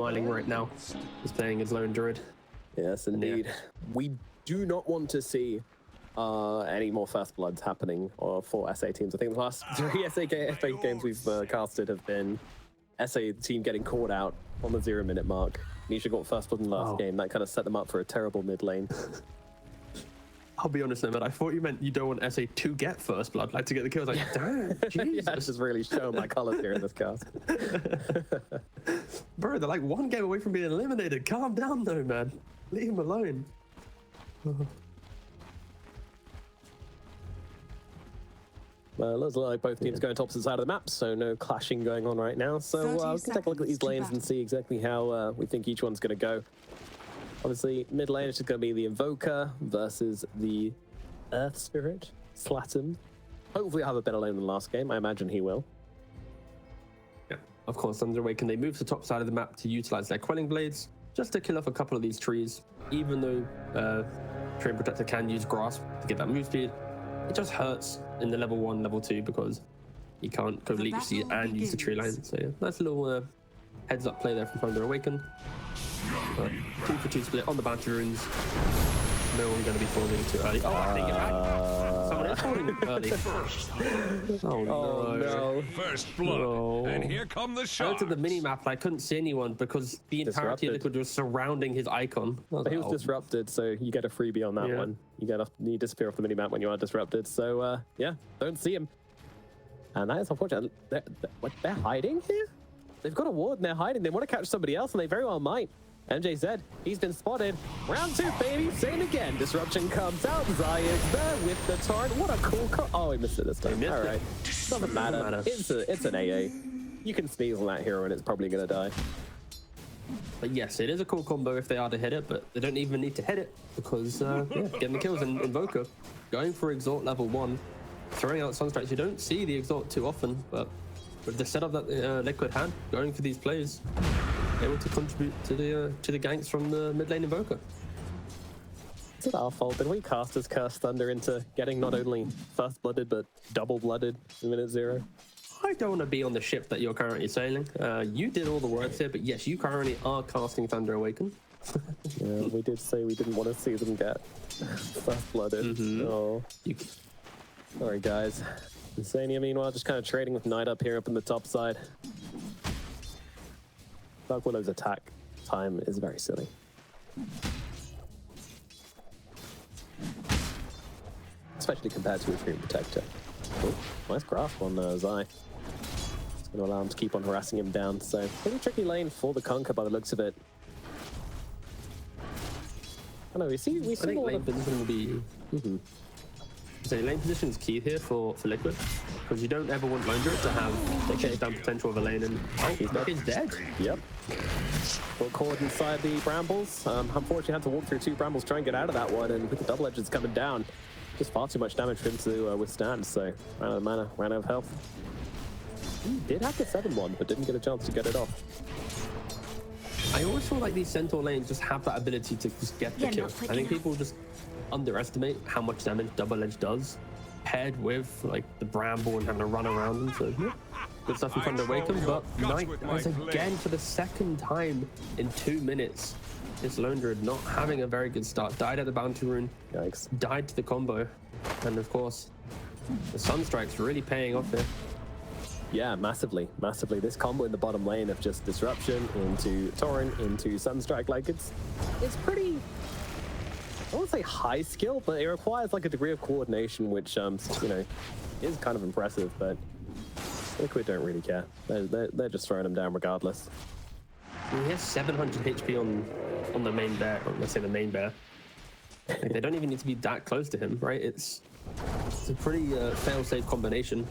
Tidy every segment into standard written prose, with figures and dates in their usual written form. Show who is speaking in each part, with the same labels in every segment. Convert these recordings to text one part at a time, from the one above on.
Speaker 1: smiling right now. He's playing his lone druid.
Speaker 2: Yes, indeed.
Speaker 1: Yeah.
Speaker 2: We do not want to see any more first bloods happening for SA teams. I think the last 3 SA games we've casted have been SA team getting caught out on the 0-minute mark. Nisha got first blood in the last game. That kind of set them up for a terrible mid lane.
Speaker 1: I'll be honest, man. I thought you meant you don't want SA to get first blood, like to get the kills. Like, damn, Jesus.
Speaker 2: Yeah, this is really showing my colors here in this cast.
Speaker 1: Bro, they're like 1 game away from being eliminated. Calm down, though, man. Leave him alone.
Speaker 2: Well, it looks like both teams going tops side of the map, so no clashing going on right now. So we can take a look at these lanes and see exactly how we think each one's going to go. Obviously, mid lane is just going to be the Invoker versus the Earth Spirit, SLATEM. Hopefully, I'll have a better lane than last game. I imagine he will.
Speaker 1: Yeah, of course, under Awaken, they move to the top side of the map to utilize their Quelling Blades just to kill off a couple of these trees. Even though Tree Protector can use Grasp to get that move speed, it just hurts in the level 1, level 2 because you can't go Leech Seed and use the tree line. So yeah, nice little heads up play there from Thunder Awaken. But 2 for 2 split on the bounty runes. No one going to be falling too early. Oh, I think you're right. Someone is falling early. Oh no.
Speaker 3: First blood.
Speaker 1: No.
Speaker 3: And here come the
Speaker 1: I
Speaker 3: shots.
Speaker 1: looked at the mini-map, I couldn't see anyone because the entirety of Liquid was surrounding his icon.
Speaker 2: He was disrupted, so you get a freebie on that one. You disappear off the mini-map when you are disrupted. So yeah, don't see him. And that is unfortunate. They're hiding here? They've got a ward and they're hiding. They want to catch somebody else, and they very well might. MJZ, he's been spotted. Round 2, baby. Same again. Disruption comes out. Zai is there with the torrent. What a cool Oh, he missed it this time. All right. Doesn't matter. It's an AA. You can sneeze on that hero and it's probably going to die.
Speaker 1: But yes, it is a cool combo if they are to hit it, but they don't even need to hit it because yeah, getting the kills in Invoker, going for Exalt level 1, throwing out Sunstrikes. You don't see the Exalt too often, but with the setup that Liquid had, going for these plays, able to contribute to the ganks from the mid lane Invoker.
Speaker 2: Is it our fault? Did we cast as Cursed Thunder into getting not only first blooded but double blooded in minute 0?
Speaker 1: I don't want to be on the ship that you're currently sailing. You did all the work here, but yes, you currently are casting Thunder Awaken.
Speaker 2: Yeah, we did say we didn't want to see them get first blooded. Oh, sorry guys. Insania, meanwhile, just kind of trading with Knight up here up in the top side. Dark Willow's attack time is very silly. Especially compared to a Tree Protector. Oh, nice grasp on Zai. It's going to allow him to keep on harassing him down. So, pretty tricky lane for the Conquer by the looks of it. I know, we see
Speaker 1: I think lane position will be... So lane position is key here for Liquid, because you don't ever want Lone Druid to have the chase down potential of a lane, and he's dead.
Speaker 2: Yep. Got caught inside the brambles. Unfortunately, had to walk through 2 brambles, try and get out of that one, and with the double edges coming down, just far too much damage for him to withstand. So ran out of mana, ran out of health. He did have the 7-1, but didn't get a chance to get it off.
Speaker 1: I always feel like these centaur lanes just have that ability to just get the kill. I think people just underestimate how much damage double edge does, paired with like the bramble and having to run around them. So yeah, good stuff in Thunder Awaken, but Knight once again for the 2nd time in 2 minutes. This Lone Druid not having a very good start. Died at the bounty rune.
Speaker 2: Yikes.
Speaker 1: Died to the combo. And of course, the Sunstrike's really paying off here.
Speaker 2: Yeah, massively, massively. This combo in the bottom lane of just Disruption into Torrent into Sunstrike, like it's pretty, I won't say high skill, but it requires like a degree of coordination, which you know, is kind of impressive. But Liquid don't really care. They're just throwing him down regardless.
Speaker 1: He has 700 HP on the main bear, or let's say the main bear. Like, they don't even need to be that close to him, right? It's a pretty fail-safe combination,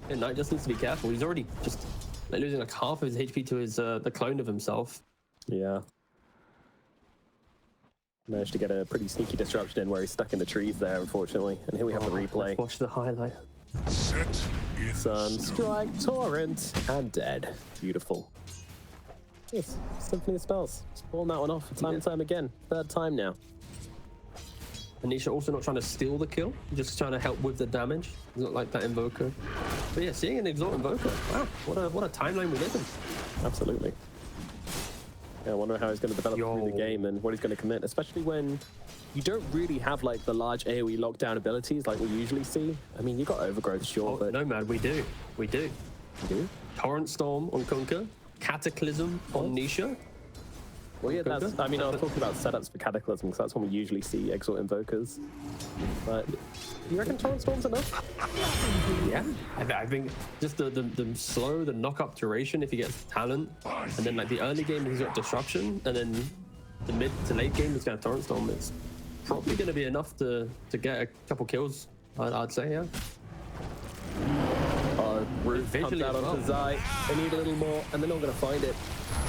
Speaker 1: and Knight just needs to be careful. He's already just like, losing like half of his HP to his the clone of himself.
Speaker 2: Yeah. Managed to get a pretty sneaky disruption in where he's stuck in the trees there, unfortunately. And here we have the replay.
Speaker 1: Let's watch the highlight.
Speaker 2: Sunstrike, Torrent, and dead. Beautiful. Yes, Symphony of Spells. Just pulling that one off time and time again. 3rd time now.
Speaker 1: Nisha also not trying to steal the kill, just trying to help with the damage. It's not like that Invoker. But yeah, seeing an Exalt Invoker, wow, what a timeline we live in.
Speaker 2: Absolutely. Yeah, I wonder how he's going to develop through the game and what he's going to commit, especially when you don't really have like the large AoE lockdown abilities like we usually see. I mean, you got Overgrowth, sure, but...
Speaker 1: No, man, we do. We do.
Speaker 2: You do?
Speaker 1: Torrent Storm on Kunkka, Cataclysm on Nisha.
Speaker 2: Well, yeah, that's... I mean, I was talking about setups for Cataclysm because that's when we usually see Exalt Invokers. But you reckon Torrent Storm's enough?
Speaker 1: Yeah, I think just the slow, the knock-up duration if he gets talent, and then like the early game he's got Disruption, and then the mid to late game he's got Torrent Storm. It's probably going to be enough to get a couple kills, I'd say, yeah.
Speaker 2: Roof comes out onto Zai. They need a little more, and they're not going to find it.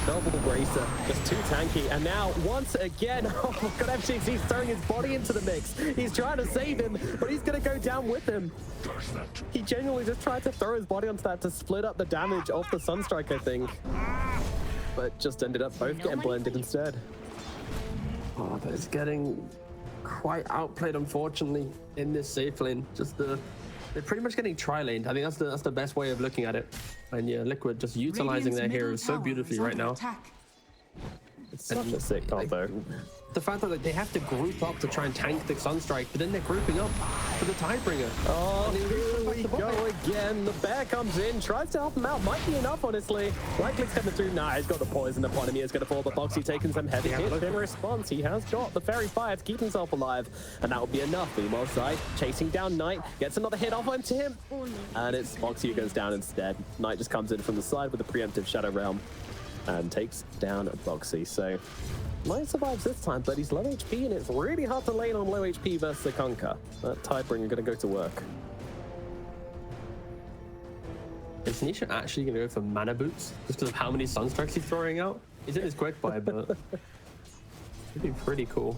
Speaker 2: Double Bracer, just too tanky. And now, once again, oh my god, FGX's throwing his body into the mix. He's trying to save him, but he's going to go down with him. He genuinely just tried to throw his body onto that to split up the damage of the Sunstrike, I think. But just ended up both getting blended instead.
Speaker 1: Oh, but it's getting quite outplayed, unfortunately, in this safe lane. Just they're pretty much getting tri-laned. I think that's the best way of looking at it. And yeah, Liquid just utilizing their heroes so beautifully right now.
Speaker 2: It's such a sick combo.
Speaker 1: The fact that they have to group up to try and tank the Sunstrike, but then they're grouping up for the Tidebringer.
Speaker 2: Oh, here we go again. The bear comes in, tries to help him out. Might be enough, honestly. Right-click's coming through. Nah, he's got the poison upon him. He is going to fall, but Boxi taking some heavy hits in response. He has got the Fairy Fire to keep himself alive, and that will be enough. Meanwhile, Zai chasing down Knight, gets another hit off onto him, and it's Boxi who goes down instead. Knight just comes in from the side with a preemptive Shadow Realm and takes down Boxi. So Knight survives this time, but he's low HP, and it's really hard to lane on low HP versus the Kunkka. That Tidebringer going to go to work.
Speaker 1: Is Nisha actually going to go for mana boots just because of how many Sunstrikes he's throwing out? He's in his quick buy, but it'd be pretty cool.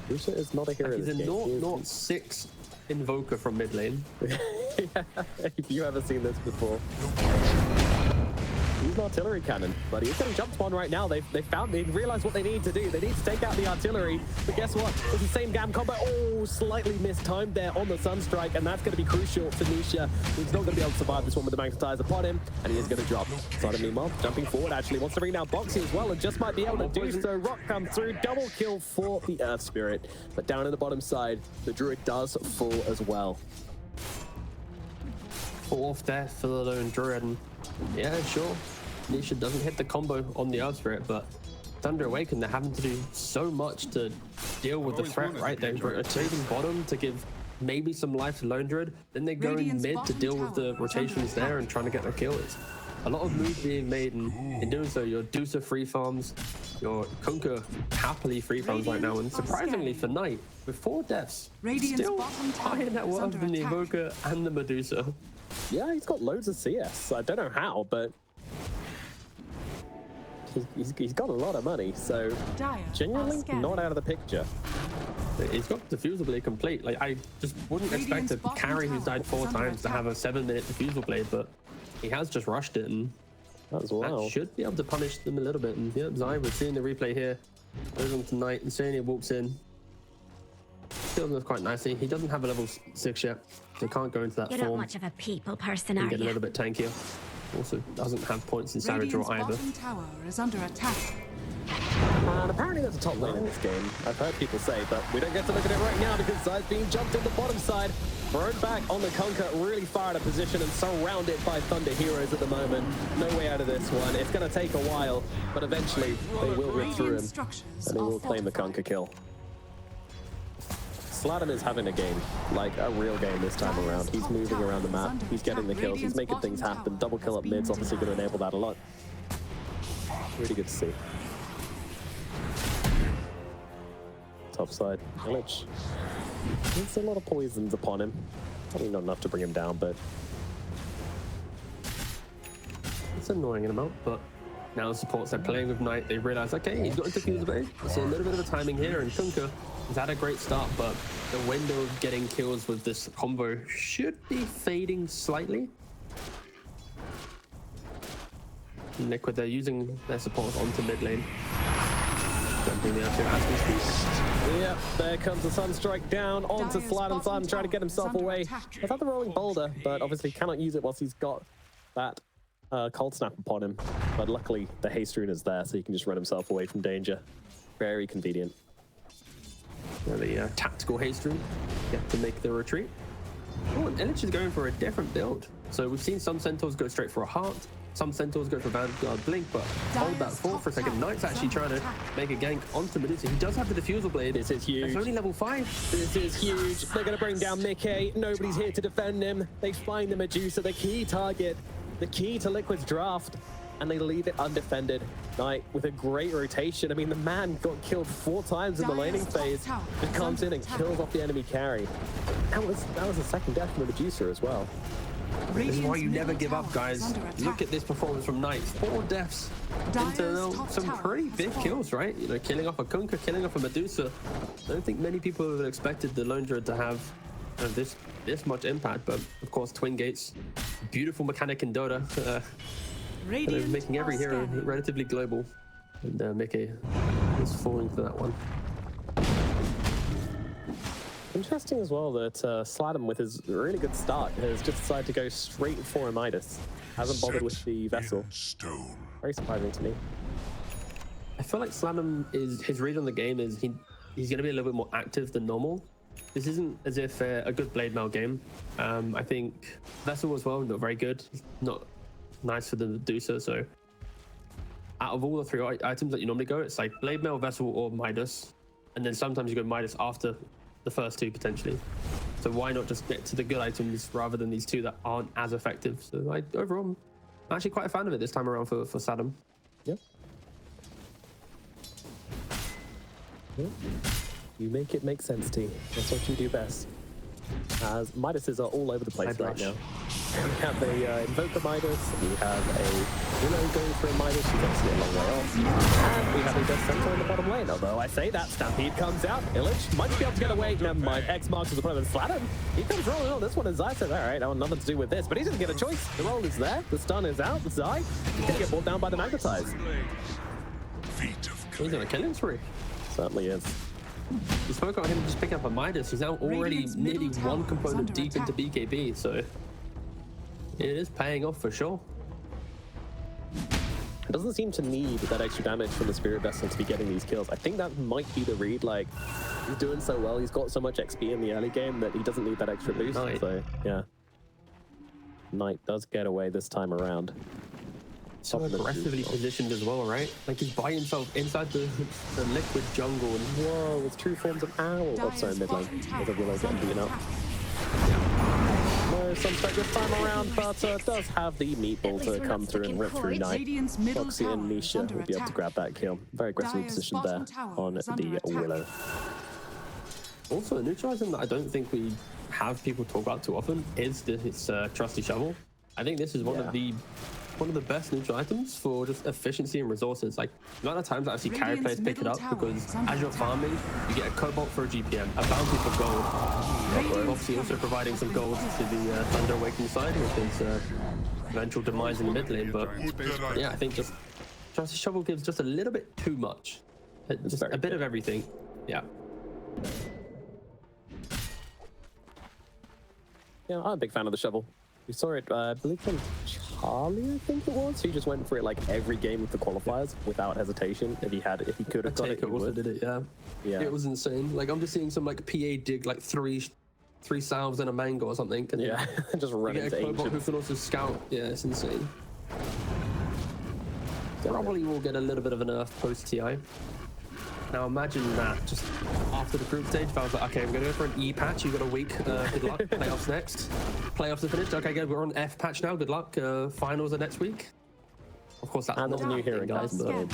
Speaker 2: Nisha is not a hero.
Speaker 1: He's a 0.6 Invoker from mid lane.
Speaker 2: Yeah, if you ever seen this before. He's an artillery cannon, but he's getting jumped on right now. They realized what they need to do. They need to take out the artillery. But guess what? It's the same gam combo. Oh, slightly mistimed there on the Sunstrike, and that's going to be crucial for Nisha. He's not going to be able to survive this one with the magnetizer upon him, and he is going to drop. SLATEM meanwhile jumping forward, actually wants to bring down Boxi as well, and just might be able to do so. Rock comes through, double kill for the Earth Spirit, but down in the bottom side, the Druid does fall as well.
Speaker 1: Fourth death for the lone Druid, and yeah, sure. Nisha doesn't hit the combo on the Earth Spirit, but Thunder Awaken, they're having to do so much to deal with the threat, right? They're rotating bottom to give maybe some life to lone Druid, then they're going mid to deal with the rotations there and trying to get their kills. A lot of moves being made, and in doing so, your Dusa free farms, your Kunkka happily free farms right now, and surprisingly for Knight, with 4 deaths, still higher net worth than the Invoker and the Medusa.
Speaker 2: Yeah, he's got loads of CS. I don't know how, but he's got a lot of money, so genuinely not out of the picture.
Speaker 1: He's got Diffusal Blade complete. Like, I just wouldn't expect a carry who's died 4 times to have a 7-minute Diffusal Blade, but he has just rushed it, and that should be able to punish them a little bit. And yeah, Zai, we're seeing the replay here. Goes on to Knight, Insania walks in. Kills him quite nicely. He doesn't have a level 6 yet, so he can't go into that form.
Speaker 3: You're not much of a people person, are you?
Speaker 1: Get a little bit tankier. Also doesn't have points in Savage or either.
Speaker 4: Bottom tower is under attack.
Speaker 2: And apparently there's a top lane in this game. I've heard people say, but we don't get to look at it right now because Zai's being jumped in the bottom side. Thrown back on the Kunkka, really far out of position and surrounded by Thunder heroes at the moment. No way out of this one. It's going to take a while, but eventually they will rip through him and they will claim the Kunkka kill. SLATEM is having a game, like a real game this time around. He's moving around the map, he's getting the kills, he's making things happen. Double kill up mid's obviously going to enable that a lot. Really good to see. Top side, ILICH. There's a lot of poisons upon him. Probably not enough to bring him down, but
Speaker 1: it's annoying in amount. But now the supports are playing with Knight. They realize, okay, he's got a Diffusal Blade. So a little bit of a timing here, and Kunkka has had a great start, but the window of getting kills with this combo should be fading slightly. Liquid, they're using their supports onto mid lane. Jumping the F2 as we speak.
Speaker 2: Yeah, there comes the Sunstrike down onto SLATEM. SLATEM trying to get himself away. He's had the rolling boulder, but obviously cannot use it whilst he's got that cold snap upon him, but luckily the haste rune is there, so he can just run himself away from danger. Very convenient.
Speaker 1: The tactical haste rune, get to make the retreat. Oh, and ILICH is going for a different build. So we've seen some Centaurs go straight for a heart, some Centaurs go for Vanguard Blink, but hold that thought for a second. Knight's actually trying to make a gank onto Medusa. He does have the diffusal blade.
Speaker 2: This is huge.
Speaker 1: It's only level 5.
Speaker 2: This is huge. They're going to bring down miCKe. Nobody's here to defend him. They find the Medusa, the key target, the key to Liquid's draft, and they leave it undefended. Knight with a great rotation. I mean, the man got killed 4 times in the laning phase. Just comes in and kills off the enemy carry. That was a second death from the Medusa as well.
Speaker 1: This is why you never give up, guys. Look at this performance from Knight. 4 deaths into some pretty big kills, right? You know, killing off a Kunkka, killing off a Medusa. I don't think many people have expected the Lone Druid to have this much impact, but of course, Twin Gates, beautiful mechanic in Dota, kind of making every hero relatively global. And miCKe is falling for that one.
Speaker 2: Interesting as well that SLATEM, with his really good start, has just decided to go straight for a Midas. Hasn't bothered with the Vessel. Very surprising to me.
Speaker 1: I feel like SLATEM his read on the game is he's going to be a little bit more active than normal. This isn't as if a good Blade Mail game. I think Vessel as well, not very good. Not nice for the Medusa. So out of all the 3 items that you normally go, it's like Blade Mail, Vessel, or Midas. And then sometimes you go Midas after the first 2 potentially. So why not just get to the good items rather than these 2 that aren't as effective? So overall, I'm actually quite a fan of it this time around for SLATEM.
Speaker 2: Yep. You make it make sense, T. That's what you do best. As Midases are all over the place right now. We have a Invoker Midas, we have a Willow going for a Midas, she's obviously a long way off. And we have a Death Centaur in the bottom lane. Although I say that, Stampede comes out, ILICH might be able to get away. Never mind, X marks as a opponent. SLATEM, he comes rolling on this one, as Zai says, alright, I want nothing to do with this. But he doesn't get a choice. The roll is there, the stun is out, Zai, he's gonna get brought down by the Magnetize.
Speaker 1: He's on a killing spree.
Speaker 2: Certainly is.
Speaker 1: We spoke about him just picking up a Midas. He's now already nearly 1 component deep into BKB, so it is paying off for sure.
Speaker 2: It doesn't seem to need that extra damage from the Spirit Vessel to be getting these kills. I think that might be the read. Like, he's doing so well, he's got so much XP in the early game that he doesn't need that extra boost.
Speaker 1: Knight.
Speaker 2: So yeah, Knight does get away this time around.
Speaker 1: So aggressively positioned as well, right? Like he's by himself inside the Liquid jungle. And
Speaker 2: whoa, with true forms of Owl. Oh, sorry, mid lane. With a Willow getting beaten up. No Sunstrike this time around, but does have the meatball to come through and rip through Knight. Boxi and Nisha will be able to grab that kill. Very aggressively positioned there on the Willow.
Speaker 1: Also, a neutral item that I don't think we have people talk about too often is this trusty shovel. I think this is one of the best neutral items for just efficiency and resources. Like, the amount of times that I see carry players pick it up because as you're farming, you get a cobalt for a GPM, a bounty for gold. Obviously also providing some gold to the Thunder Awakening side with his eventual demise in the mid lane. But yeah, I think just Trusty Shovel gives just a little bit too much. Just a bit of everything. Yeah.
Speaker 2: Yeah, I'm a big fan of the shovel. We saw it, I believe from Charlie, I think it was. He just went for it like every game of the qualifiers without hesitation. If he could have done it, he
Speaker 1: also did it. Yeah. It was insane. Like, I'm just seeing some like PA dig like three salves and a mango or something. And
Speaker 2: yeah, just run into Ancient.
Speaker 1: Who can also scout. Yeah, it's insane. Probably will get a little bit of a nerf post TI. Now imagine that just after the group stage, if I was like, okay, we're gonna go for an E patch, you got a week, good luck, playoffs next. Playoffs are finished, okay, good, we're on F patch now, good luck, finals are next week. Of course, that's not
Speaker 2: a new hero, guys.
Speaker 1: Imagine.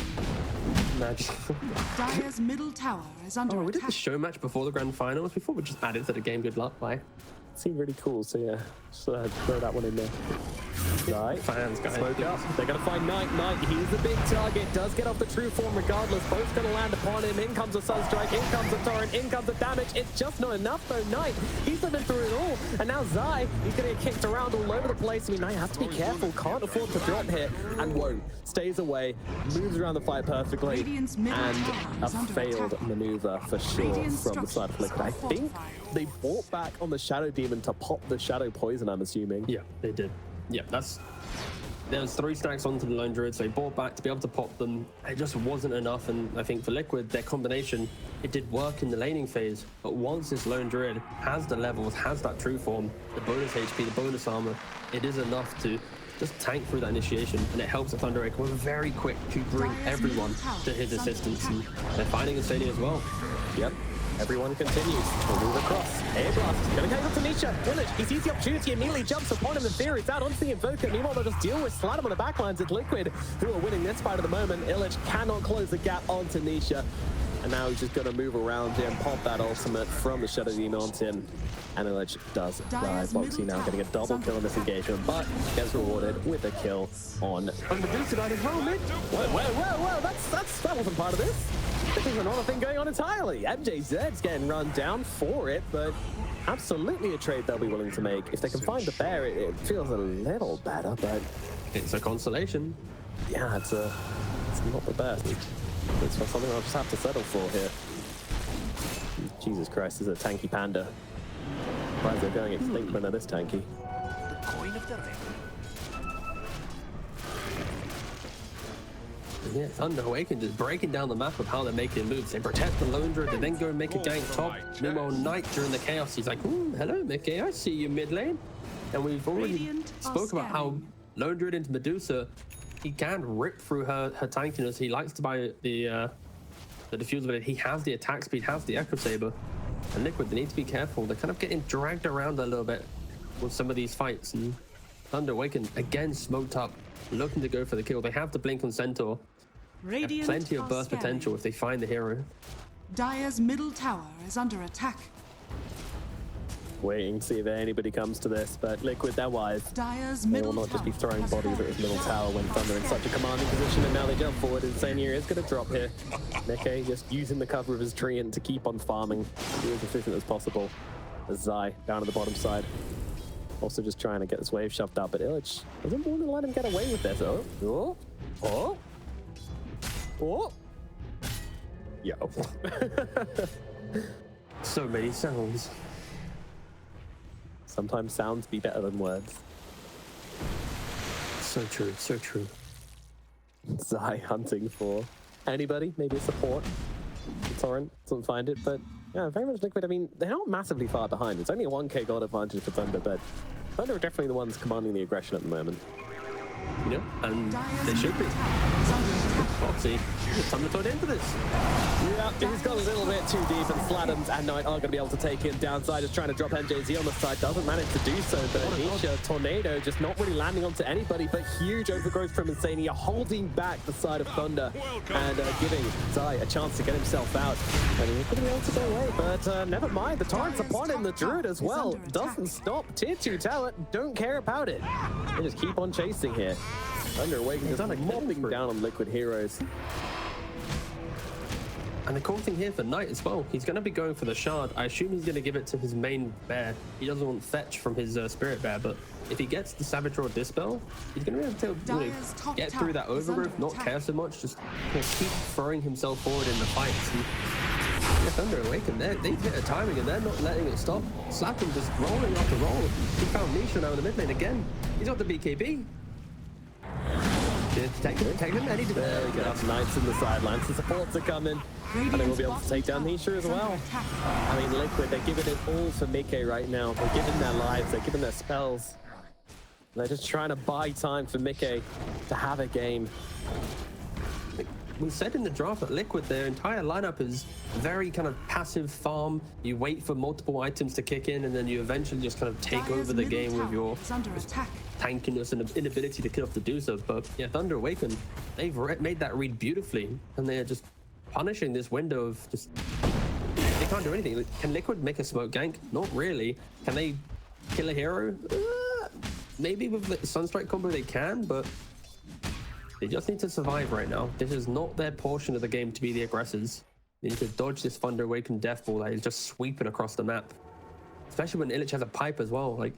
Speaker 3: Dire's middle tower is under
Speaker 1: we did
Speaker 3: attack.
Speaker 1: the show match before the grand finals, we thought we'd just add it to the game, good luck, bye.
Speaker 2: Seemed really cool, so yeah, just throw that one in there. Right,
Speaker 1: fans, guys.
Speaker 2: Smoke up. They're gonna find Knight. He's the big target. Does get off the true form regardless. Both gonna land upon him. In comes a Sunstrike. In comes a Torrent. In comes the damage. It's just not enough though. Knight, he's living through it all. And now Zai, he's gonna get kicked around all over the place. I mean, Knight has to be careful. Can't afford to drop here. And won't. Stays away. Moves around the fight perfectly. And a failed maneuver for sure from the side of Liquid. I think they brought back on the Shadow Demon to pop the Shadow Poison, I'm assuming.
Speaker 1: Yeah, they did. Yeah, that's there was 3 stacks onto the Lone Druid, so he bought back to be able to pop them. It just wasn't enough, and I think for Liquid, their combination, it did work in the laning phase, but once this Lone Druid has the levels, has that true form, the bonus HP, the bonus armor, it is enough to just tank through that initiation, and it helps the Thunderaker. We're very quick to bring everyone to his assistance, and they're finding Insania as well.
Speaker 2: Yep. Everyone continues to move across. Air blast. Gonna go up to Nisha. ILICH. He sees the opportunity, immediately jumps upon him. In theory, it's out onto the Invoker. Meanwhile, they'll just deal with SLATEM on the backlines. It's Liquid who are winning this fight at the moment. ILICH cannot close the gap onto Nisha. And now he's just going to move around here and pop that ultimate from the Shadow Demon onto him. And ILICH does die. Boxi now getting a double kill in this engagement, but gets rewarded with a kill on Medusa as well, mid. Whoa, that wasn't part of this. This is another thing going on entirely. MJZ's getting run down for it, but absolutely a trade they'll be willing to make. If they can find the bear, it feels a little better, but
Speaker 1: it's a consolation.
Speaker 2: Yeah, it's not the best. It's something I'll just have to settle for here. Jesus Christ, this is a tanky panda. Why is they're going extinct when they're this tanky?
Speaker 4: The coin of the realm.
Speaker 1: Yeah, Thunder Awaken just breaking down the map of how they're making moves. They protect the Lone Druid, they then go and make a gank top. Meanwhile, Knight during the chaos, he's like, hello, miCKe, I see you mid lane. And we've already spoke about how Lone Druid into Medusa, he can rip through her tankiness. He likes to buy the diffuser, but he has the attack speed, has the Echo Saber. And Liquid, they need to be careful. They're kind of getting dragged around a little bit with some of these fights. And Thunder Awaken, again, smoked up, looking to go for the kill. They have the blink on Centaur. Have plenty of burst potential if they find the hero.
Speaker 3: Dire's middle tower is under attack.
Speaker 2: Waiting to see if anybody comes to this, but Liquid, they're wise.
Speaker 3: Dire's
Speaker 2: They will
Speaker 3: middle
Speaker 2: not just be
Speaker 3: tower
Speaker 2: throwing
Speaker 3: has
Speaker 2: bodies at
Speaker 3: fallen.
Speaker 2: his middle tower when Thunder in such a commanding position, and now they jump forward. Insania is going to drop here. miCKe just using the cover of his tree and to keep on farming, be as efficient as possible. As Zai down at the bottom side, also just trying to get this wave shoved up, but ILICH doesn't want to let him get away with this. Oh! Yo.
Speaker 1: So many sounds.
Speaker 2: Sometimes sounds be better than words.
Speaker 1: So true, so true.
Speaker 2: Zai hunting for anybody, maybe a support. Torrent doesn't find it, but yeah, very much Liquid. I mean, they're not massively far behind. It's only a 1k gold advantage for Thunder, but Thunder are definitely the ones commanding the aggression at the moment.
Speaker 1: Yeah, and they should be. Boxi, time to throw it into this.
Speaker 2: Yeah, he's got a little bit too deep, and SLATEM and Knight are going to be able to take him downside. Just trying to drop MJZ on the side, doesn't manage to do so, but Nisha, Tornado, just not really landing onto anybody, but huge overgrowth from Insania, holding back the side of Thunder, and giving Zai a chance to get himself out. And he's going to be able to go away, but never mind, the torrent's upon him, the Druid as well, doesn't stop. Tier 2 tower, don't care about it. They just keep on chasing here. Thunder Awaken just mopping down on Liquid heroes.
Speaker 1: And the cool thing here for Knight as well, he's going to be going for the shard. I assume he's going to give it to his main bear. He doesn't want fetch from his spirit bear, but if he gets the Savage Roar Dispel, he's going to be able to get through that overgrowth, not care so much, just keep throwing himself forward in the fights. And yeah, Thunder Awaken, they've hit a timing and they're not letting it stop. SLATEM just rolling after roll. He found Nisha now in the mid lane again. He's got the BKB. Take him, and he did.
Speaker 2: There we go. Knights in the sidelines. The supports are coming. And they will be able to take down Nisha as well. I mean, Liquid, they're giving it all for miCKe right now. They're giving their lives, they're giving their spells. They're just trying to buy time for miCKe to have a game.
Speaker 1: We said in the draft that Liquid, their entire lineup is very kind of passive farm. You wait for multiple items to kick in, and then you eventually just kind of take over the game with your tankiness and inability to kill off the do so. But yeah, Thunder Awaken, they've made that read beautifully, and they're just punishing this window of just... They can't do anything. Can Liquid make a smoke gank? Not really. Can they kill a hero? Maybe with the Sunstrike combo they can, but they just need to survive right now. This is not their portion of the game to be the aggressors. They need to dodge this Thunder Awaken death ball that is just sweeping across the map. Especially when ILICH has a pipe as well. Like,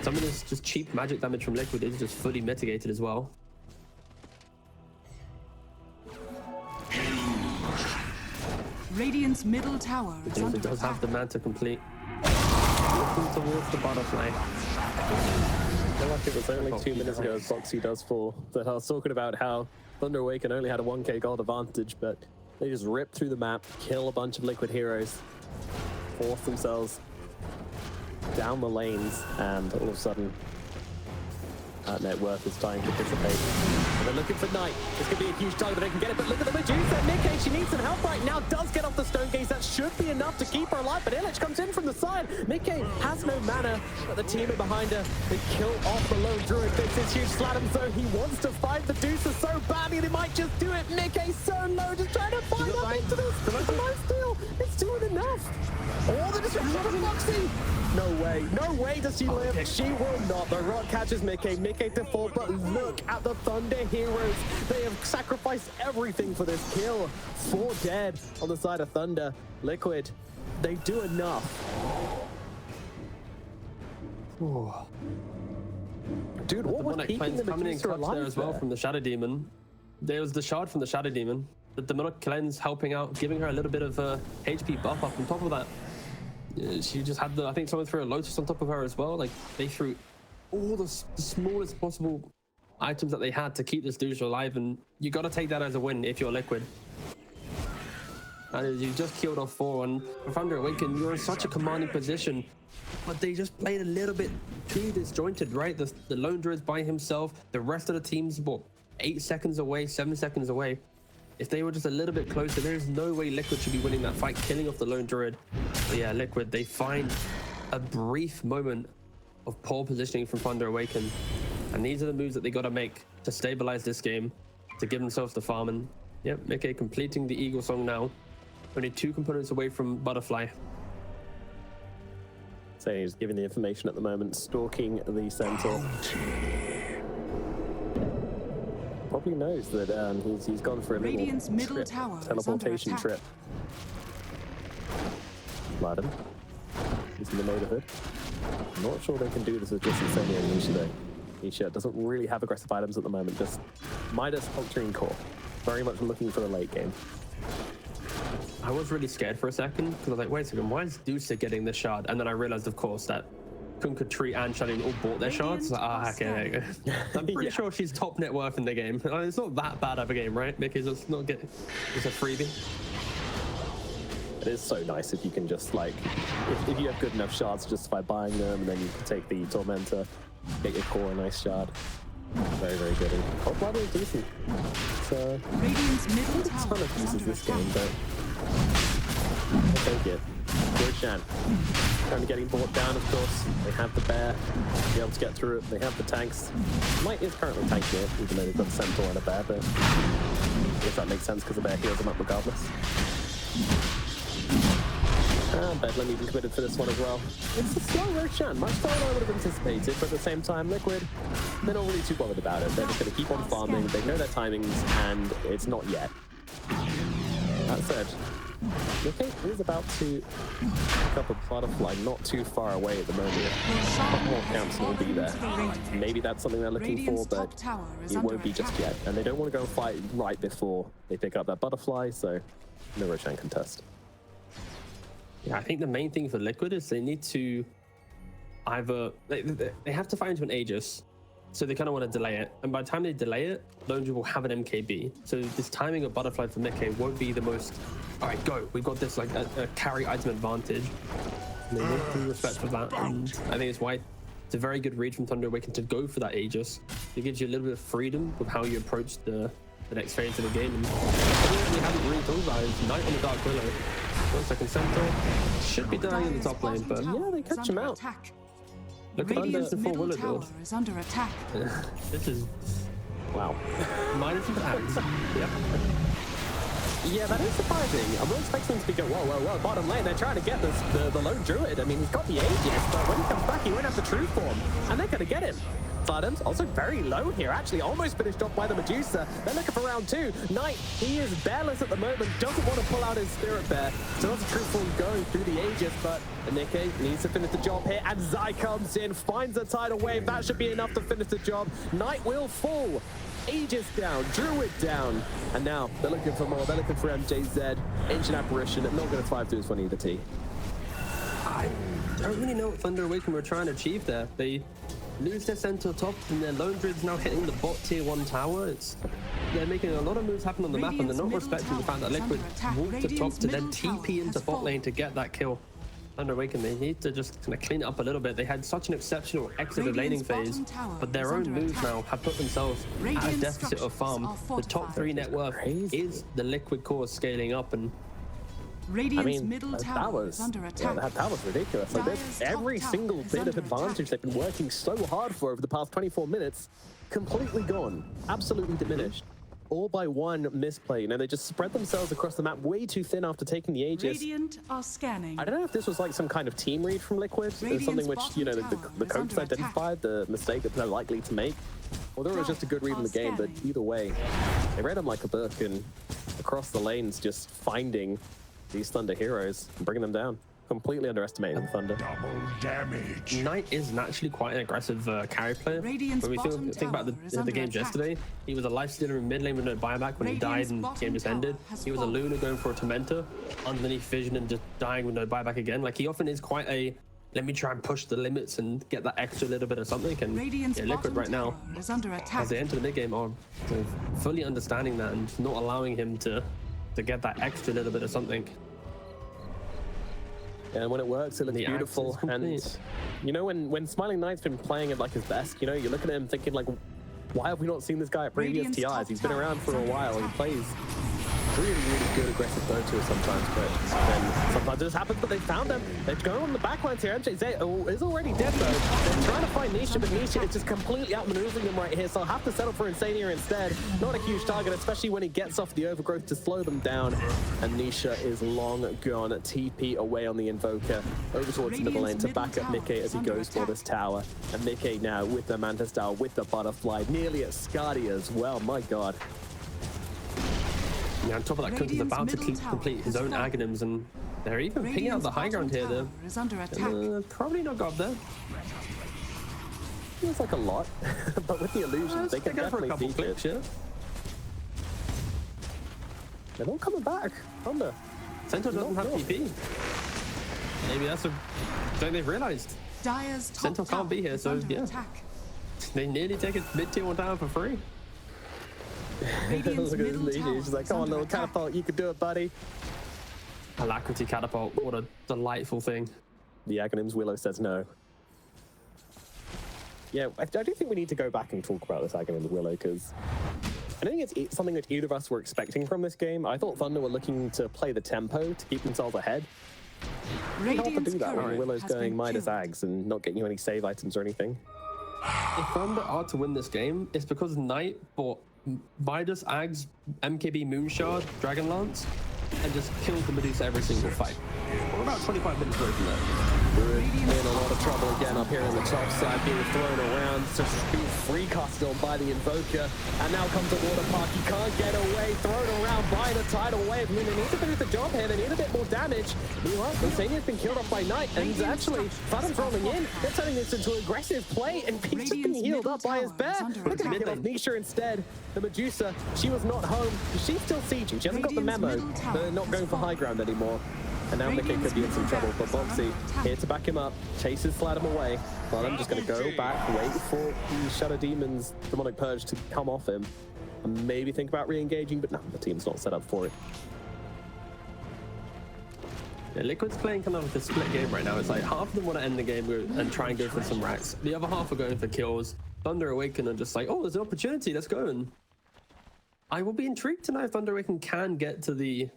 Speaker 1: some of this just cheap magic damage from Liquid is just fully mitigated as well.
Speaker 3: Radiant's middle tower is under
Speaker 1: It does
Speaker 3: attack.
Speaker 1: have the man to complete. Looking towards the butterfly.
Speaker 2: feel like it was only 2 minutes ago as Boxi does fall that I was talking about how Thunder Awaken only had a 1k gold advantage, but they just rip through the map, kill a bunch of Liquid heroes, force themselves down the lanes, and all of a sudden that net worth is starting to dissipate. And they're looking for Knight. This could be a huge target, but they can get it. But look at the Medusa. miCKe, she needs some help right now. Does get off the Stone Gaze. That should be enough to keep her alive. But ILICH comes in from the side. miCKe has no mana, but the team are behind her. They kill off the lone druid. This is huge. SLATEM, though, he wants to fight Medusa so badly. They might just do it. miCKe so low, just trying to find up into this. The life steal. It's doing enough. All the destruction of Boxi. No way does she live. She will not. The rock catches miCKe. miCKe to fall, but look at the Thunder heroes. They have sacrificed everything for this kill. 4 dead on the side of Thunder. Liquid, they do enough. Ooh. Dude, what was keeping the Medusa alive
Speaker 1: there as well from the Shadow Demon? There was the shard from the Shadow Demon. The demonic cleanse helping out, giving her a little bit of a HP buff up on top of that. She just had I think someone threw a Lotus on top of her as well. Like, they threw all the smallest possible items that they had to keep this Medusa alive, and you got to take that as a win if you're Liquid. And you just killed off 4, and for Thunder Awaken, you're in such a commanding position, but they just played a little bit too disjointed, right? The lone druid's by himself, the rest of the team's, what, 8 seconds away, 7 seconds away. If they were just a little bit closer, there's no way Liquid should be winning that fight, killing off the lone druid. But yeah, Liquid, they find a brief moment of poor positioning from Thunder Awaken. And these are the moves that they got to make to stabilize this game, to give themselves the farm. And yep, miCKe completing the Eagle Song now. Only 2 components away from Butterfly.
Speaker 2: So he's giving the information at the moment, stalking the centaur. Probably knows that he's gone for a
Speaker 3: Radiant's
Speaker 2: little
Speaker 3: middle tower
Speaker 2: teleportation
Speaker 3: is under
Speaker 2: trip. SLATEM, he's in the neighborhood. I'm not sure they can do this with just Insania and Nisha though. Nisha doesn't really have aggressive items at the moment, just Midas, Ultramarine Core. Very much looking for the late game.
Speaker 1: I was really scared for a second, because I was like, wait a second, why is Dusa getting this shard? And then I realized, of course, that Kunkka, Tree, and Shadow all bought their shards. Like, okay, there you go. I'm pretty sure she's top net worth in the game. I mean, it's not that bad of a game, right? Because it's not getting, it's a freebie.
Speaker 2: It is so nice if you can just, like, if you have good enough shards to justify buying them, and then you can take the Tormentor, get your core a nice shard. Very, very good. And Cold Blood is decent. So,
Speaker 3: Radiant's middle
Speaker 2: a ton
Speaker 3: tower
Speaker 2: of
Speaker 3: is
Speaker 2: uses
Speaker 3: under
Speaker 2: this game,
Speaker 3: attack.
Speaker 2: but I'll take it. Roshan, kind of getting brought down, of course. They have the bear, be able to get through it. They have the tanks. Might is currently tanking it, even though they've got a centaur and a bear, but I guess that makes sense because the bear heals them up regardless. And Bedlam even committed for this one as well. It's a slow Roshan, much slower than I would have anticipated, but at the same time, Liquid, they're not really too bothered about it. They're just going to keep on farming, they know their timings, and it's not yet. That said, miCKe is about to pick up a Butterfly not too far away at the moment. A couple more camps will be there. Maybe that's something they're looking for, but it won't be just yet. And they don't want to go and fight right before they pick up that Butterfly, so no Roshan contest.
Speaker 1: Yeah, I think the main thing for Liquid is they need to either they have to fight into an Aegis, so they kind of want to delay it, and by the time they delay it, Lone Druid will have an MKB. So this timing of Butterfly for miCKe won't be the most. All right, go. We've got this like a carry item advantage. And they need due respect for that, and I think it's why it's a very good read from Thunder Awaken to go for that Aegis. It gives you a little bit of freedom with how you approach the next phase of the game. And we haven't really talked about is Knight on the Dark Willow. 1 second center. Should be dying in the top lane, but
Speaker 2: yeah, they catch him out.
Speaker 1: Look at
Speaker 3: Radiant's
Speaker 1: the full
Speaker 3: middle
Speaker 1: Willow
Speaker 3: tower
Speaker 1: build.
Speaker 3: is under attack.
Speaker 1: This is
Speaker 2: Wow.
Speaker 1: minus of hands. Yeah.
Speaker 2: Yeah, that is surprising. I was expecting them to be go, whoa, bottom lane. They're trying to get the lone druid. I mean, he's got the Aegis, but when he comes back, he won't have the true form. And they're going to get him. SLATEM's also very low here, actually almost finished off by the Medusa. They're looking for round 2. Knight, he is bearless at the moment, doesn't want to pull out his Spirit Bear. So that's a true form going through the Aegis, but miCKe needs to finish the job here. And Zai comes in, finds a tidal wave. That should be enough to finish the job. Knight will fall. Aegis down, Druid down, and now they're looking for more. They're looking for MJZ, Ancient Apparition, not going to survive through this one either, T.
Speaker 1: I don't really know what Thunder Awaken were trying to achieve there. They lose their center top, and their lone druid's now hitting the bot tier 1 tower. They're making a lot of moves happen on the map, and they're not respecting the fact that Liquid walked to top to then TP into bot lane to get that kill. Under Awaken, they need to just kind of clean it up a little bit. They had such an exceptional exit of laning phase, but their own moves now have put themselves at a deficit of farm. The top 3 net worth is the Liquid core scaling up, and
Speaker 3: Radiant's middle tower is under attack.
Speaker 2: That was ridiculous. Like, every single bit of advantage they've been working so hard for over the past 24 minutes, completely gone, absolutely diminished. All by one misplay. You know, they just spread themselves across the map way too thin after taking the Aegis.
Speaker 3: Radiant are scanning.
Speaker 2: I don't know if this was like some kind of team read from Liquid, or something which, you know, the coach identified, the mistake that they're likely to make. Although it was just a good read in the game, but either way, they read them like a book, and across the lanes just finding these Thunder heroes and bringing them down. Completely underestimating the Thunder.
Speaker 4: Double damage.
Speaker 1: Knight is naturally quite an aggressive carry player.
Speaker 3: Radiant's
Speaker 1: When we think about the games yesterday, he was a lifestealer in mid lane with no buyback when he died and the game just ended. He was a Luna going for a Tormentor underneath Vision and just dying with no buyback again. Like, he often is quite a, let me try and push the limits and get that extra little bit of something. And yeah, Liquid right now, as they enter the mid game, are fully understanding that and not allowing him to get that extra little bit of something.
Speaker 2: And when it works, it looks beautiful. And you know, when Smiling Knight's been playing at like his best, you know, you're looking at him thinking like, why have we not seen this guy at previous TIs? He's been around for a while. He plays really, really good aggressive Dota sometimes, but then sometimes it just happens. But they found them. They're going on the backlines here. MJZ is already dead though. They're trying to find Nisha, but Nisha is just completely outmaneuvering them right here. So I'll have to settle for Insania instead. Not a huge target, especially when he gets off the overgrowth to slow them down. And Nisha is long gone. TP away on the Invoker over towards the middle lane to back up miCKe as he goes for this tower. And miCKe now with the Manta Star, with the Butterfly, nearly at Skadi as well. My God.
Speaker 1: Yeah, on top of that, Cook is about to complete his own Aghanims, and they're even picking out the high ground here. They're probably not got up there.
Speaker 2: Feels like a lot, but with the illusions, they can definitely beat it.
Speaker 1: Yeah.
Speaker 2: They're not coming back. Thunder.
Speaker 1: Centaur doesn't have TP. Maybe that's a thing they've realized. Centaur can't be here, so yeah. They nearly take a mid-tier 1 down for free.
Speaker 2: Look at this lead. She's like, come on, little catapult, you can do it, buddy.
Speaker 1: Alacrity catapult, what a delightful thing.
Speaker 2: The Aghanims Willow says no. Yeah, I do think we need to go back and talk about this Aghanims Willow, because I don't think it's something that either of us were expecting from this game. I thought Thunder were looking to play the tempo to keep themselves ahead. It's hard to do that when Willow's going minus Ags and not getting you any save items or anything.
Speaker 1: If Thunder are to win this game, it's because Knight bought Midas, Ags, MKB, Moonshard, Dragonlance, and just killed the Medusa every single fight. We're about 25 minutes away from that.
Speaker 2: We're in a lot of trouble again up here on the top side, being thrown around, just being free casted on by the Invoker, and now comes the Water Park. He can't get away, thrown around by the tidal wave. I mean, they need to finish the job here, they need a bit more damage. Meanwhile, Insania's been killed off by Knight, and actually, Fathom's rolling in. They're turning this into an aggressive play, and he's just being healed up by his bear. Look at kill off Nisha instead. The Medusa, she was not home. She's still sieging. She hasn't got the memo. They're not going for high ground anymore. And now miCKe could be in some trouble, but Boxi here to back him up, chases SLATEM away. Well, I'm just going to go back, wait for the Shadow Demon's Demonic Purge to come off him, and maybe think about re-engaging, but no, the team's not set up for it.
Speaker 1: Yeah, Liquid's playing kind of like a split game right now. It's like half of them want to end the game and try and go for some racks. The other half are going for kills. Thunder Awaken are just like, oh, there's an opportunity, let's go. And I will be intrigued to know if Thunder Awaken can get to the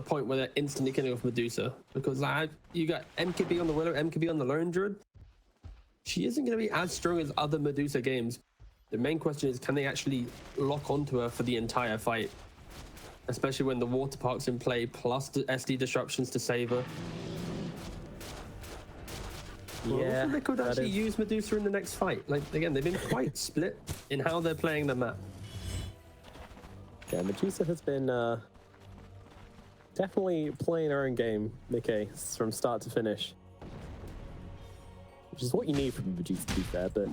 Speaker 1: point where they're instantly killing off Medusa, because you got MKB on the Willow, MKB on the Lone Druid. She isn't going to be as strong as other Medusa games. The main question is, can they actually lock onto her for the entire fight? Especially when the Water Park's in play, plus the SD disruptions to save her.
Speaker 2: Yeah,
Speaker 1: they could actually use Medusa in the next fight. Like, again, they've been quite split in how they're playing the map.
Speaker 2: Yeah, Medusa has been definitely playing her own game, miCKe, from start to finish. Which is what you need from Medusa, to be fair, but...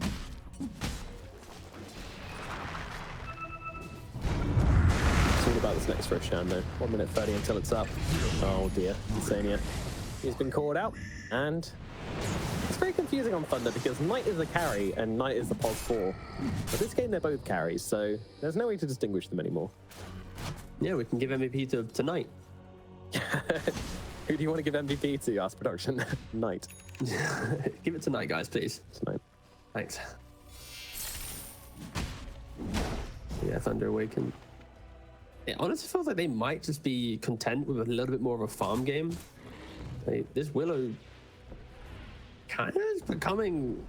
Speaker 2: It's all about this next Roshan, though. 1 minute 30 until it's up. Oh dear, Insania. He's been called out, and it's very confusing on Thunder because Knight is a carry and Knight is the pos 4. But this game, they're both carries, so there's no way to distinguish them anymore.
Speaker 1: Yeah, we can give MVP to Knight.
Speaker 2: Who do you want to give MVP to? Ask production. Knight.
Speaker 1: Give it to Knight, guys, please.
Speaker 2: Knight.
Speaker 1: Thanks. Yeah, Thunder Awaken. It honestly feels like they might just be content with a little bit more of a farm game. Like, this Willow kind of is becoming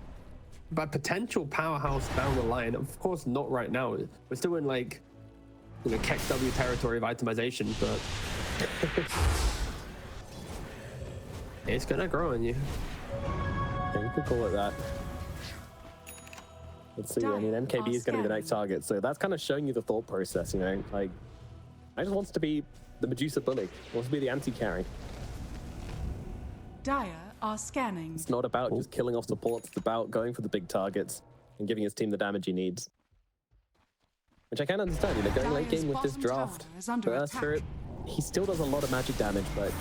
Speaker 1: a potential powerhouse down the line. Of course, not right now. We're still in like, you know, KEXW territory of itemization, but it's gonna grow on you.
Speaker 2: Yeah, you could call it that. Let's see. I mean, MKB is going to be the next target, so that's kind of showing you the thought process. You know, like, I just wants to be the Medusa bully. Wants to be the anti-carry.
Speaker 3: Dire are scanning.
Speaker 2: It's not about just killing off supports. It's about going for the big targets and giving his team the damage he needs. Which I can understand. You know, going late game with this draft, Burst Spirit, he still does a lot of magic damage, but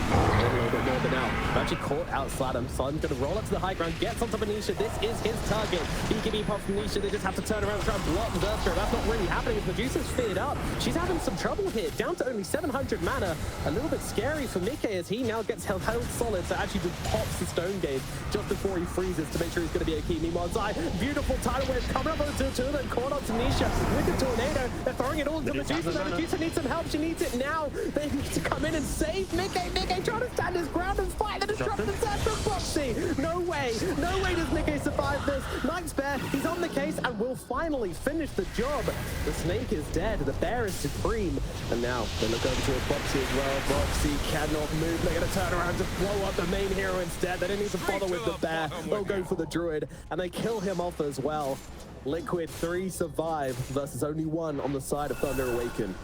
Speaker 2: a little bit more than now. Actually caught out SLATEM. SLATEM's going to roll up to the high ground, gets on top of Nisha. This is his target. BKB pop from Nisha. They just have to turn around and try and block Zerstro. That's not really happening. Medusa's feared up. She's having some trouble here. Down to only 700 mana. A little bit scary for miCKe as he now gets held solid. So actually just pops the Stone Gauge just before he freezes to make sure he's going to be okay. Meanwhile, Zai, beautiful tidal wave coming up on the Tortuna and caught up to Nisha with the tornado. They're throwing it all into Medusa. Medusa needs some help. She needs it now. They need to come in and save miCKe. miCKe trying to stand his ground and fight the disruption attack from Boxi. No way does miCKe survive this. Knight's Bear, he's on the case and will finally finish the job. The snake is dead, the bear is supreme. And now they look over towards Boxi as well. Boxi cannot move. They're going to turn around to blow up the main hero instead. They don't need to bother with the bear. They'll go for the druid and they kill him off as well. Liquid 3 survive versus only 1 on the side of Thunder Awaken.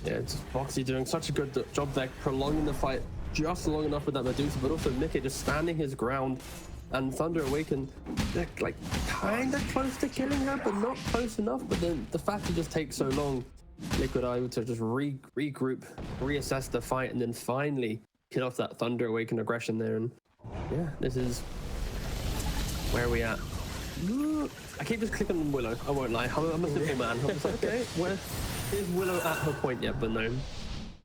Speaker 1: Yeah, it's Boxi doing such a good job there, prolonging the fight just long enough with that Medusa, but also miCKe just standing his ground. And Thunder Awaken, they're like kind of close to killing her, but not close enough. But then the fact it just takes so long, Liquid are able to just regroup, reassess the fight, and then finally kill off that Thunder Awaken aggression there. And yeah, this is where are we at? I keep just clicking on Willow, I won't lie. I'm a simple man. I'm just like, okay, where is Willow at her point yet? But no.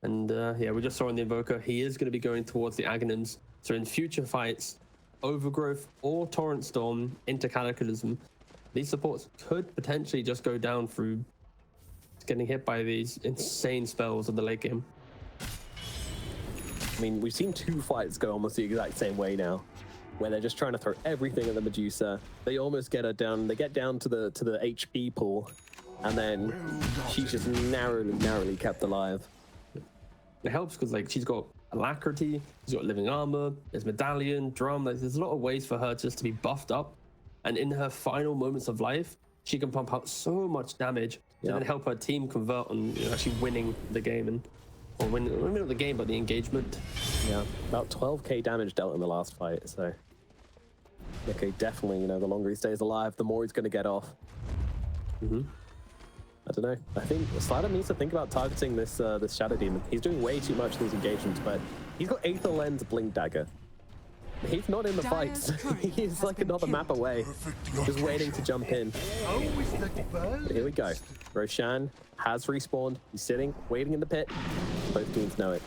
Speaker 1: And yeah, we just saw in the Invoker, he is going to be going towards the Aghanim's. So in future fights, Overgrowth or Torrent Storm into Cataclysm, these supports could potentially just go down through getting hit by these insane spells of the late game.
Speaker 2: I mean, we've seen 2 fights go almost the exact same way now, where they're just trying to throw everything at the Medusa. They almost get her down. They get down to the HP pool, and then she's just narrowly kept alive.
Speaker 1: It helps because like she's got alacrity, she's got living armor, there's medallion, drum. Like, there's a lot of ways for her just to be buffed up, and in her final moments of life, she can pump out so much damage to then help her team convert on, you know, actually winning the game and or win not the game but the engagement.
Speaker 2: Yeah, about 12k damage dealt in the last fight. So okay, definitely, you know, the longer he stays alive, the more he's going to get off. I don't know. I think SLATEM needs to think about targeting this this Shadow Demon. He's doing way too much in these engagements, but he's got Aether Lens, Blink Dagger. He's not in the fights. He's like another map away, just waiting to jump in. But here we go. Roshan has respawned. He's sitting, waiting in the pit. Both teams know it.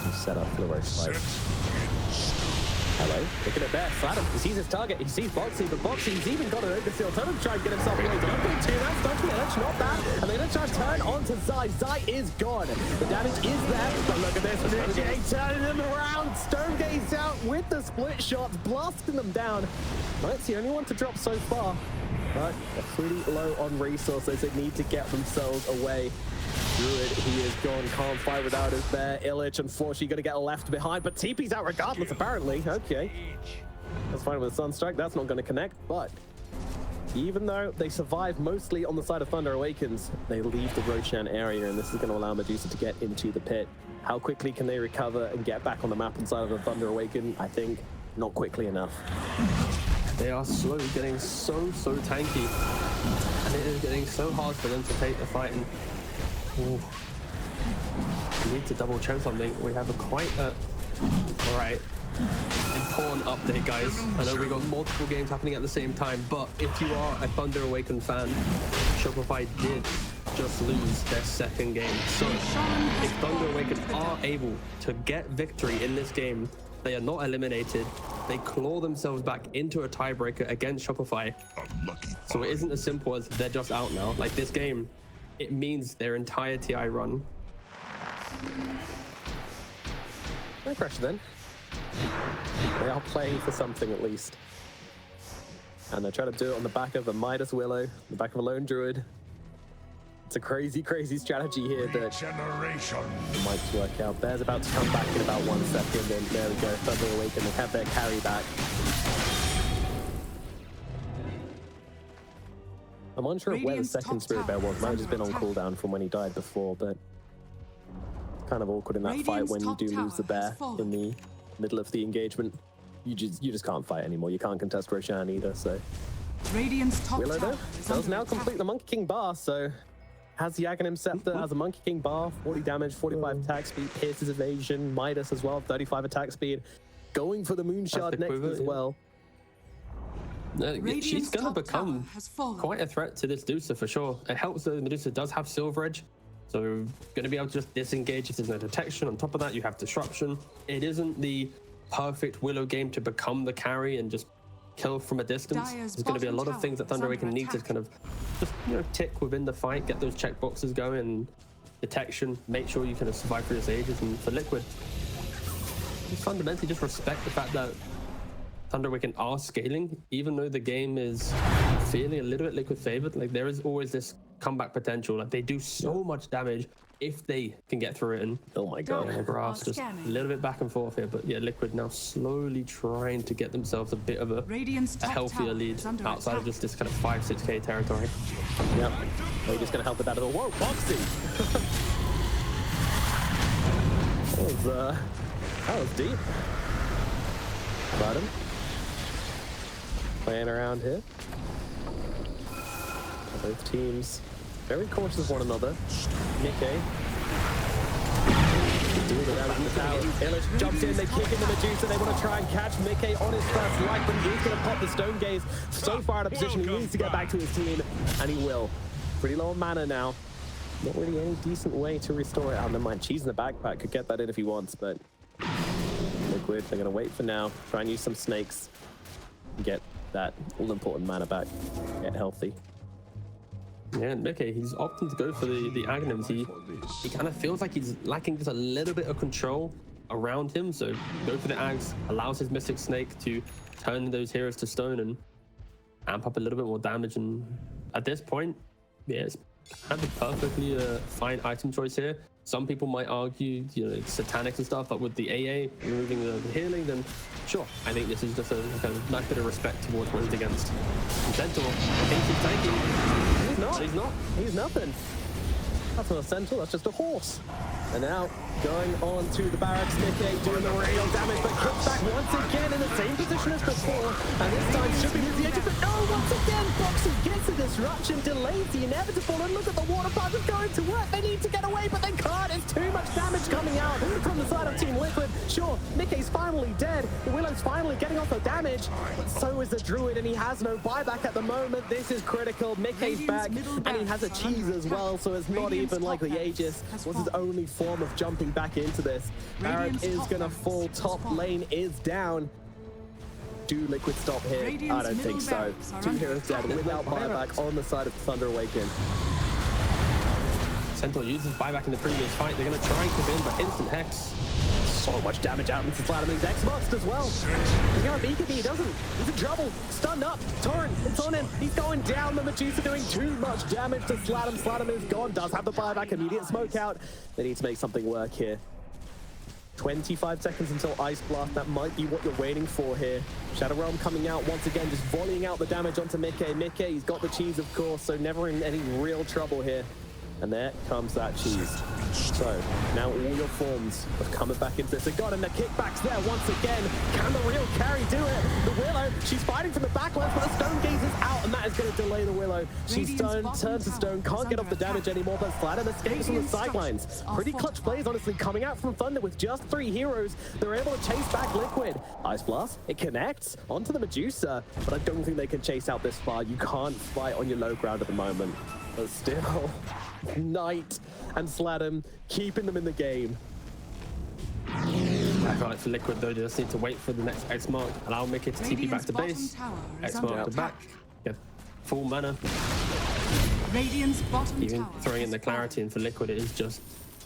Speaker 2: He's set up for the roast fight. Hello, looking at there, SLATEM, he sees his target, he sees Boxi, but Boxi's even got an overseal turn to try and get himself away. Don't put 2, that's not ILICH, not bad. And they're gonna try and turn onto Zai. Zai is gone. The damage is there, but look at this, miCKe turning them around. Stone Gaze out with the split shots, blasting them down. Knight's the only one to drop so far, but they're pretty low on resources. They need to get themselves away. Druid, he is gone, can't fight without us there. ILICH, unfortunately, going to get left behind, but TP's out regardless, apparently. Okay. That's fine with a Sunstrike, that's not going to connect, but even though they survive mostly on the side of Thunder Awakens, they leave the Roshan area, and this is going to allow Medusa to get into the pit. How quickly can they recover and get back on the map inside of the Thunder Awaken? I think not quickly enough.
Speaker 1: They are slowly getting so tanky, and it is getting so hard for them to take the fight. And we need to double check something. We have a quite all right. Important update, guys. I know we got multiple games happening at the same time, but if you are a Thunder Awaken fan, Shopify did just lose their second game. So if Thunder Awaken are able to get victory in this game, they are not eliminated. They claw themselves back into a tiebreaker against Shopify. So it isn't as simple as they're just out now. Like this game, it means their entire TI run.
Speaker 2: No pressure then. They are playing for something at least. And they're trying to do it on the back of a Midas Willow, the back of a Lone Druid. It's a crazy, crazy strategy here that might work out. Bear's about to come back in about 1 second, and there we go. Thunder Awaken, they have their carry back. I'm unsure of where the second Spirit Bear was. Might have just been on cooldown from when he died before, but it's kind of awkward in that fight when you do lose the bear in the middle of the engagement. You just can't fight anymore. You can't contest Roshan either, so. Willow though does now complete the Monkey King bar, so has the Aghanim Scepter, has a Monkey King bar, 40 damage, 45 attack speed, pierces evasion, Midas as well, 35 attack speed, going for the Moonshard next as well.
Speaker 1: She's going to become quite a threat to this Medusa for sure. It helps that the Medusa does have Silver Edge, so going to be able to just disengage if there's no detection. On top of that, you have Disruption. It isn't the perfect Willow game to become the carry and just kill from a distance. There's going to be a lot of things that Thunder Awaken need to kind of just, tick within the fight, get those checkboxes going, detection, make sure you kind of survive through your sages. And for Liquid, just fundamentally just respect the fact that Thunder Awaken are scaling, even though the game is feeling a little bit Liquid favored. Like there is always this comeback potential. Like they do so much damage if they can get through it. And
Speaker 2: oh my god,
Speaker 1: grass just a little bit back and forth here. But yeah, Liquid now slowly trying to get themselves a bit of a healthier lead outside of just this kind of 5-6k territory.
Speaker 2: Yep, they're just gonna help with that at all. Whoa, Boxi! that was deep. Got him. Playing around here. Both teams very cautious of one another. miCKe. ILICH jumps in, they kick in the Medusa, they want to try and catch miCKe on his first life, but he is going to pop the Stone Gaze. So far out of position, he needs to get back to his team, and he will. Pretty low on mana now. Not really any decent way to restore it. Oh, never mind, Cheese in the backpack could get that in if he wants, but Liquid, they're going to wait for now, try and use some snakes, and get that all-important mana back, get healthy.
Speaker 1: Yeah, and miCKe, he's opting to go for the Aghanims. He kind of feels like he's lacking just a little bit of control around him, so go for the Aghs, allows his Mystic Snake to turn those heroes to stone and amp up a little bit more damage. And at this point, yeah, it's kind of perfectly fine item choice here. Some people might argue, it's satanic and stuff, but with the AA removing the healing, then sure, I think this is just a kind of nice bit of respect towards what he's against. And Centaur, I think he's tanking. He's not. He's nothing. That's not a Centaur, that's just a horse.
Speaker 2: And now, going on to the barracks, miCKe doing the real damage, but kicked back once again in the same position as before. And this time should be with the edge of it. Oh, once again, Boxi gets a disruption, delays the inevitable, and look at the water pipe is going to work. They need to get away, but they can't. It's too much damage coming out from the side of Team Liquid. Sure, miCKe's finally dead. The Willow's finally getting off the damage, but so is the Druid, and he has no buyback at the moment. This is critical. miCKe's back, and he has a cheese as well, so it's not even like the Aegis was his only form of jumping back into this. Barak is gonna fall, top lane is down. Do Liquid stop here? I don't think so. Two heroes dead without buyback on the side of Thunder Awaken.
Speaker 1: Centaur uses buyback in the previous fight. They're gonna try and kick in, but instant hex.
Speaker 2: So much damage out into SLATEM. He's X-boxed as well. You know, miCKe, he doesn't. He's in trouble. Stunned up. Torrent, it's on him. He's going down. The Medusa doing too much damage to SLATEM. SLATEM is gone. Does have the buyback. Immediate smoke out. They need to make something work here. 25 seconds until Ice Blast. That might be what you're waiting for here. Shadow Realm coming out once again, just volleying out the damage onto miCKe. miCKe, he's got the cheese, of course, so never in any real trouble here. And there comes that cheese. So now all your forms have coming back into this. They got him. The kickbacks there once again. Can the real carry do it? The Willow, she's fighting from the backlines, but the Stone Gaze is out, and that is going to delay the Willow. She's turned to stone, can't get off the damage anymore, but SLATEM escapes from the sidelines. Pretty clutch plays, honestly, coming out from Thunder with just 3 heroes. They're able to chase back Liquid. Ice Blast, it connects onto the Medusa, but I don't think they can chase out this far. You can't fight on your low ground at the moment. But still, Knight and SLATEM keeping them in the game.
Speaker 1: I feel like for Liquid though, they just need to wait for the next X mark, allow miCKe to TP back to base. X mark to back, get full mana.
Speaker 3: Radiant's bottom
Speaker 1: Even
Speaker 3: tower
Speaker 1: throwing in the clarity, and for Liquid it is just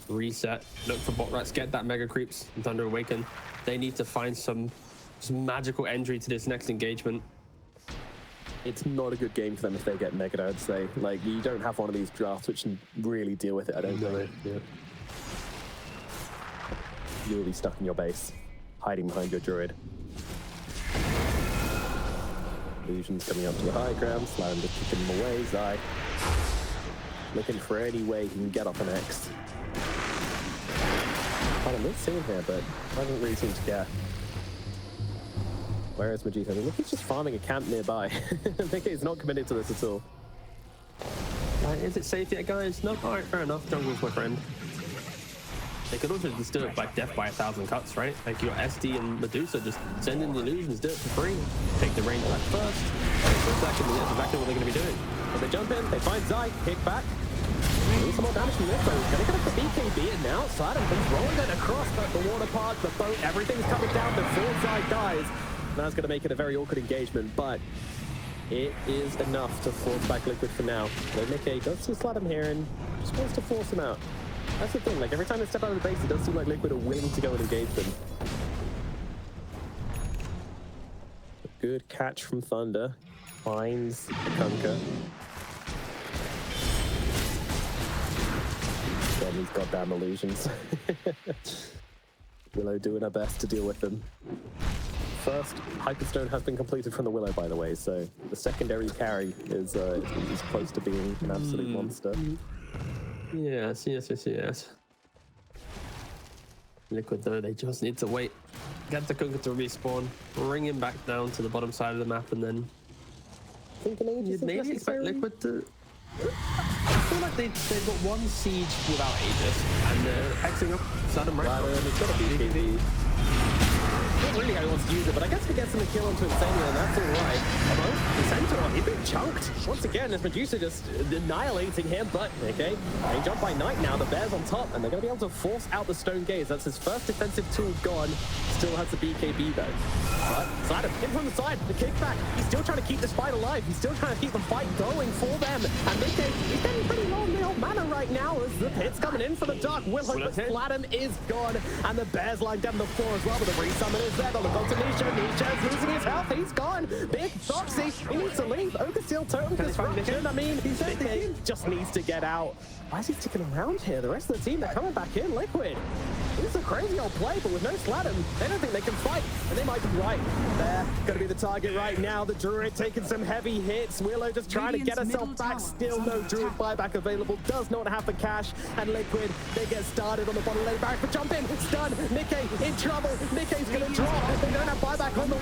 Speaker 1: reset. Look for bot rats, get that mega creeps and Thunder Awaken. They need to find some magical entry to this next engagement.
Speaker 2: It's not a good game for them if they get negative, I'd say. Like, you don't have one of these drafts which can really deal with it, I don't think.
Speaker 1: Yeah.
Speaker 2: You'll be stuck in your base, hiding behind your druid. Illusion's coming up to the high ground, SLATEM just kicking him away, Zai looking for any way he can get off an X. I'm not seeing here, but I haven't really seemed to care. Where is Medusa? I mean, look, he's just farming a camp nearby. I think he's not committed to this at all.
Speaker 1: Is it safe yet, guys? No? Alright, fair enough. Jungle's my friend. They could also just do it by death by 1,000 cuts, right? Like your SD and Medusa, just send in the illusions, do it for free. Take the range back first. That's exactly what they're going to be doing.
Speaker 2: But they jump in, they find Zai, kick back. Some more damage from this though. Gonna get up the BKB and now SLATEM comes rolling it across the water park, the boat, everything's coming down before Zai dies. That's going to make it a very awkward engagement, but it is enough to force back Liquid for now. So miCKe does see SLATEM here and just wants to force him out. That's the thing, like every time they step out of the base, it does seem like Liquid are willing to go and engage them. A good catch from Thunder. Finds the Kunkka. Again, these goddamn illusions. Willow doing her best to deal with them. First Hyperstone has been completed from the Willow, by the way, so the secondary carry is close to being an absolute monster.
Speaker 1: Yes. Liquid though, they just need to wait. Get the Kunkka to respawn, bring him back down to the bottom side of the map, and then you'd maybe expect Liquid to... I feel like they've got one siege without Aegis, and they're Xing up SLATEM right.
Speaker 2: It's got a BKB. Not really how he wants to use it, but I guess he gets him a kill onto Insania, and that's alright. Although, the Centaur, he's been chunked. Once again, as Medusa just annihilating him, but okay. They jump by Knight now, the Bear's on top, and they're going to be able to force out the Stone Gaze. That's his first defensive tool gone. Still has the BKB though. But SLATEM in from the side, the kickback. He's still trying to keep this fight alive. He's still trying to keep the fight going for them. And miCKe, he's getting pretty low on the old mana right now as the pit's coming in for the Dark Willow, but SLATEM is gone. And the Bear's lying down the floor as well, but the resummon is there. They'll look on to Nisha. Nisha is losing his health. He's gone. Big Boxi, he needs to leave. Ogre Steel total disruption. I mean, miCKe just needs to get out. Why is he sticking around here? The rest of the team, they're coming back in. Liquid. This is a crazy old play, but with no SLATEM, they don't think they can fight. And they might be right. They're going to be the target right now. The Druid taking some heavy hits. Willow just trying to get herself back. Still no Druid buyback available. Does not have the cash. And Liquid, they get started on the bottom lane barrack. But jump in. Stun. miCKe in trouble. miCKe's going to drop. They don't have buyback on the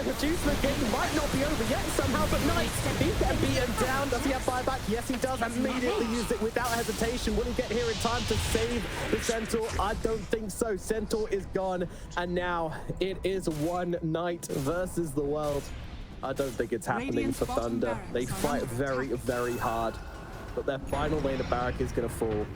Speaker 2: Medusa. The game might not be over yet somehow, but Knight, he gets beaten down. Does he have buyback? Yes, he does. Immediately used it without hesitation. Will he get here in time to save the Centaur? I don't think so. Centaur is gone, and now it is one Knight versus the world. I don't think it's happening for Thunder. They fight very, very hard, but their final lane of barrack is going to fall.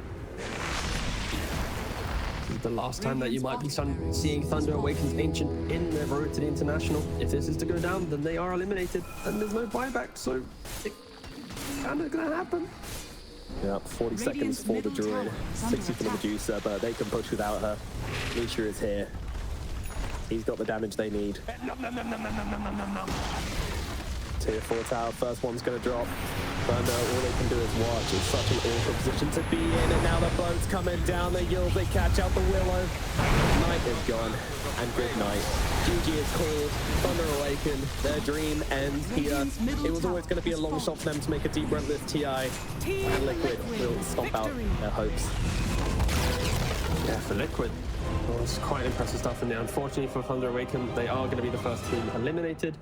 Speaker 1: The last time that you might be seeing Thunder Awaken's Ancient in their road to the International. If this is to go down, then they are eliminated, and there's no buyback, so it's kind of going to happen.
Speaker 2: Yeah, 40 seconds for the Druid, 60 for the Medusa, but they can push without her. Nisha is here. He's got the damage they need. Tier 4 tower, first one's going to drop. Thunder, all they can do is watch. It's such an awkward position to be in, and now the boat's coming down. The Yules, they catch out the Willow. Night is gone, and good night. GG is called. Thunder Awaken. Their dream ends here. It was always going to be a long shot for them to make a deep run this TI, and Liquid will stomp out their hopes.
Speaker 1: Yeah, for Liquid, it was quite impressive stuff in there. Unfortunately for Thunder Awaken, they are going to be the first team eliminated.